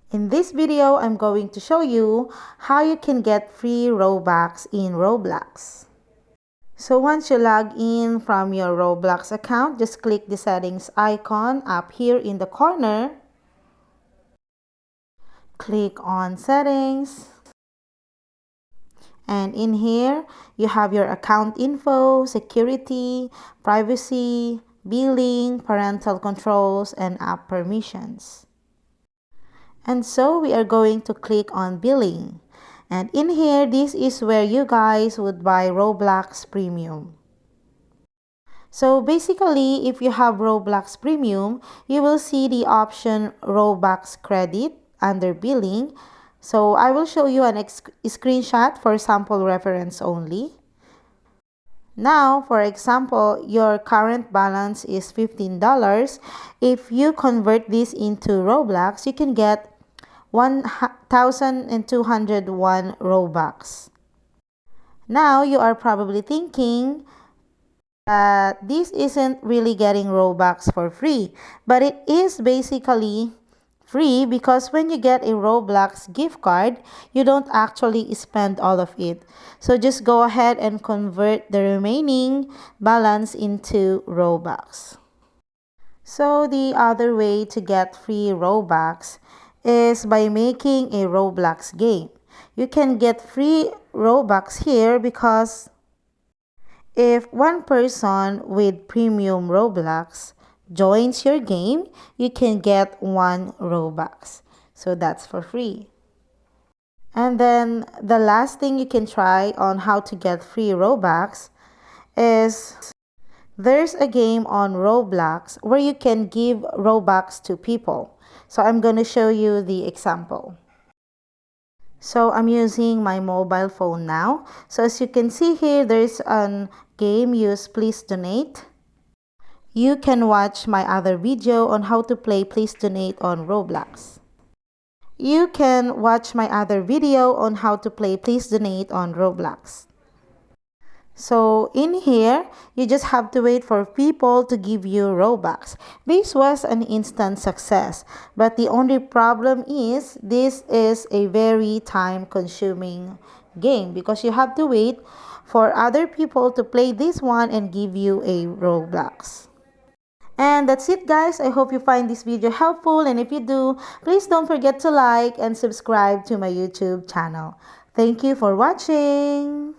In this video, I'm going to show you how you can get free Robux in Roblox. So once you log in from your Roblox account, just click the settings icon up here in the corner. Click on settings. And in here, you have your account info, security, privacy, billing, parental controls, and app permissions. And so we are going to click on billing. And in here, this is where you guys would buy Roblox Premium. So basically, if you have Roblox Premium, you will see the option Robux Credit under billing. So I will show you an screenshot for sample reference only. Now, for example, your current balance is $15. If you convert this into Roblox, you can get 1,201 Robux. Now, you are probably thinking that this isn't really getting Robux for free, but it is basically free because when you get a Roblox gift card, you don't actually spend all of it. So just go ahead and convert the remaining balance into Robux. So the other way to get free Robux is by making a Roblox game. You can get free Robux here because if one person with premium Roblox joins your game, you can get 1 Robux. So that's for free. And then the last thing you can try on how to get free Robux is there's a game on Roblox where you can give Robux to people. So I'm going to show you the example. So I'm using my mobile phone now. So as you can see here, there's a game, use Please Donate. You can watch my other video on how to play Please Donate on Roblox. You can watch my other video on how to play Please Donate on Roblox. So in here, you just have to wait for people to give you Robux. This was an instant success, but the only problem is this is a very time-consuming game because you have to wait for other people to play this one and give you a Robux. And that's it, guys. I hope you find this video helpful, and if you do, please don't forget to like and subscribe to my YouTube channel. Thank you for watching.